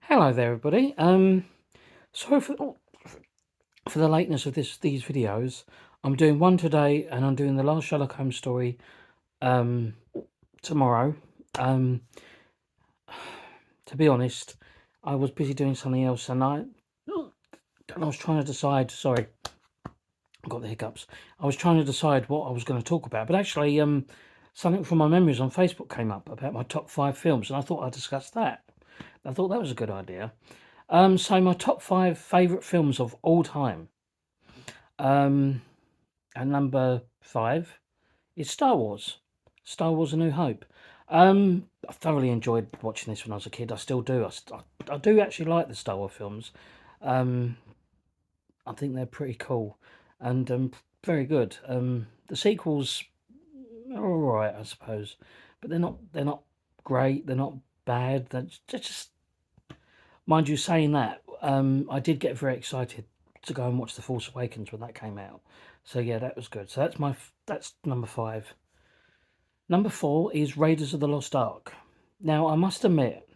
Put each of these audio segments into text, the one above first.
Hello there, everybody. Sorry for the lateness of these videos. I'm doing one today, and I'm doing the last Sherlock Holmes story tomorrow. Um, to be honest, I was busy doing something else, and I was trying to decide. Sorry, I got the hiccups. I was trying to decide what I was going to talk about, but actually, something from my memories on Facebook came up about my top 5 films, and I thought I'd discuss that. I thought that was a good idea. So my top 5 favourite films of all time. Um, and number 5 is Star Wars. Star Wars: A New Hope. I thoroughly enjoyed watching this when I was a kid. I still do. I do actually like the Star Wars films. Um, I think they're pretty cool and very good. The sequels are all right, I suppose, but they're not great. They're not bad. They're just, mind you, saying that, I did get very excited to go and watch The Force Awakens when that came out. So yeah, that was good. So that's number 5. Number 4 is Raiders of the Lost Ark. Now I must admit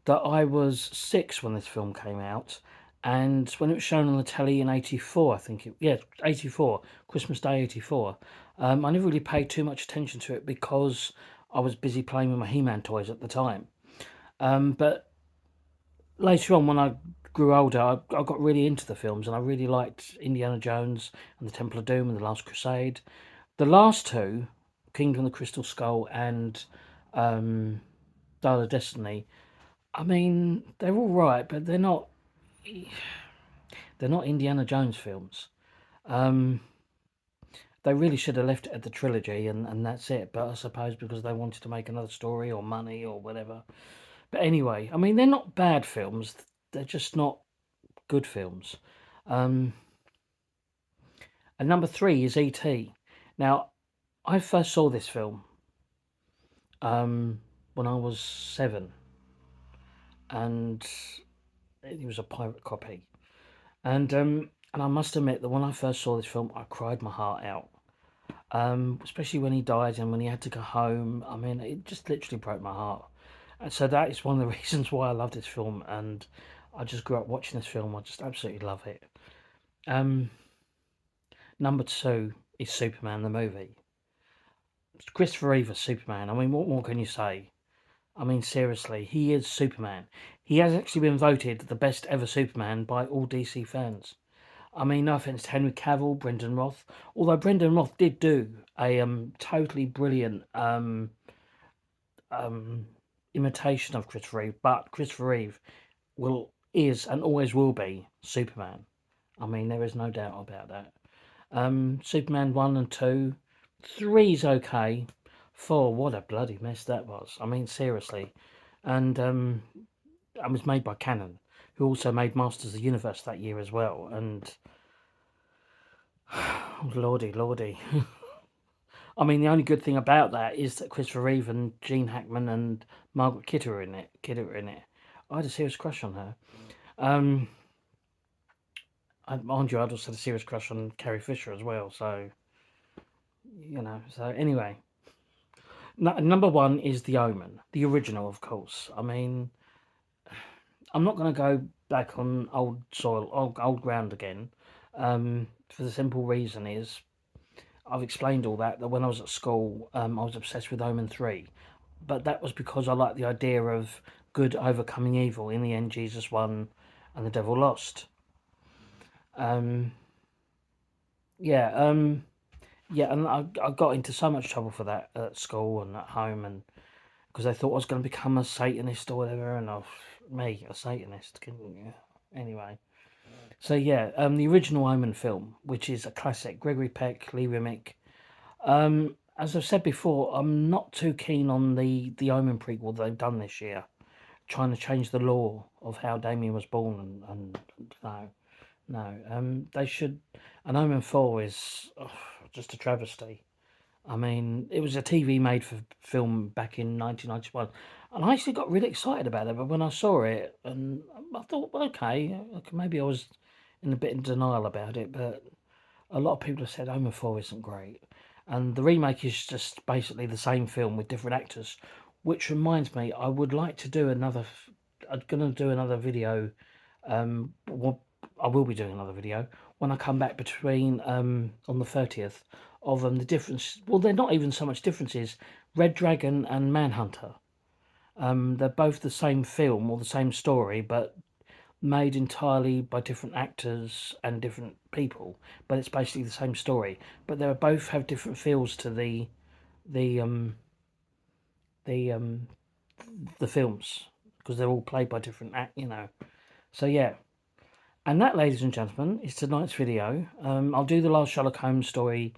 that I was 6 when this film came out, and when it was shown on the telly in '84, I think '84, Christmas Day '84. I never really paid too much attention to it because I was busy playing with my He-Man toys at the time. But later on, when I grew older, I got really into the films, and I really liked Indiana Jones and the Temple of Doom and the Last Crusade. The last two, Kingdom of the Crystal Skull and um, Dial of Destiny, I mean, they're all right, but they're not Indiana Jones films. Um, they really should have left it at the trilogy, and that's it. But I suppose because they wanted to make another story or money or whatever. But anyway, I mean, they're not bad films. They're just not good films. Um, and number 3 is E.T. Now, I first saw this film when I was 7, and it was a pirate copy. And I must admit that when I first saw this film, I cried my heart out. Especially when he died and when he had to go home. I mean, it just literally broke my heart. And so that is one of the reasons why I love this film, and I just grew up watching this film. I just absolutely love it. Um, Number 2 is Superman the movie. Christopher Reeve as Superman. I mean, what more can you say? I mean, seriously, he is Superman. He has actually been voted the best ever Superman by all DC fans. I mean, no offense to Henry Cavill, Brendan Roth, although Brendan Roth did do a totally brilliant um, imitation of Christopher Reeve, but Christopher Reeve is and always will be Superman. I mean, there is no doubt about that. Superman 1 and 2, 3's okay. 4, what a bloody mess that was. I mean, seriously. And it was made by Canon, who also made Masters of the Universe that year as well. And lordy, lordy. I mean, the only good thing about that is that Christopher Reeve and Gene Hackman and Margaret Kidder are in it. I had a serious crush on her. Um, mind you, I'd also had a serious crush on Carrie Fisher as well. So, So anyway, number 1 is The Omen, the original, of course. I mean, I'm not going to go back on old soil, old ground again. For the simple reason is I've explained all that when I was at school, I was obsessed with Omen 3. But that was because I liked the idea of good overcoming evil. In the end, Jesus won and the devil lost. Um, yeah, and I got into so much trouble for that at school and at home, and because they thought I was going to become a Satanist or whatever, and a Satanist. Anyway, so yeah, the original Omen film, which is a classic, Gregory Peck, Lee Remick. As I've said before, I'm not too keen on the Omen prequel they've done this year, trying to change the law of how Damien was born, and no, they should. An Omen 4 is just a travesty. I mean, it was a TV made for film back in 1991, and I actually got really excited about it. But when I saw it, and I thought, well, okay, maybe I was in a bit in denial about it, but a lot of people have said Omen 4 isn't great. And the remake is just basically the same film with different actors, which reminds me, I would like to do I'm gonna do another video. Well, I will be doing another video when I come back between on the 30th of the difference. Well, they're not even so much differences. Red Dragon and Manhunter. They're both the same film or the same story, but made entirely by different actors and different people. But it's basically the same story. But they both have different feels to the the um the films, because they're all played by different So yeah, and that, ladies and gentlemen, is tonight's video. I'll do the last Sherlock Holmes story,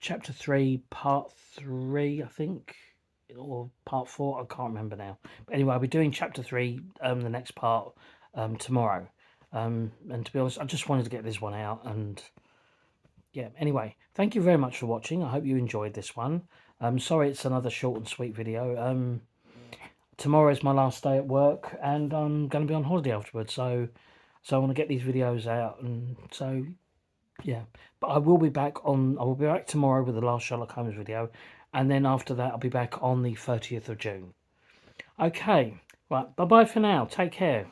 chapter 3, part 3, I think, or part 4. I can't remember now. But anyway, I'll be doing chapter 3, the next part, tomorrow. And to be honest, I just wanted to get this one out. And yeah, anyway, thank you very much for watching. I hope you enjoyed this one. Sorry it's another short and sweet video. Tomorrow is my last day at work, and I'm going to be on holiday afterwards, so I want to get these videos out, and so yeah. But I will be back tomorrow with the last Sherlock Holmes video, and then after that I'll be back on the 30th of June. Okay, right, bye bye for now. Take care.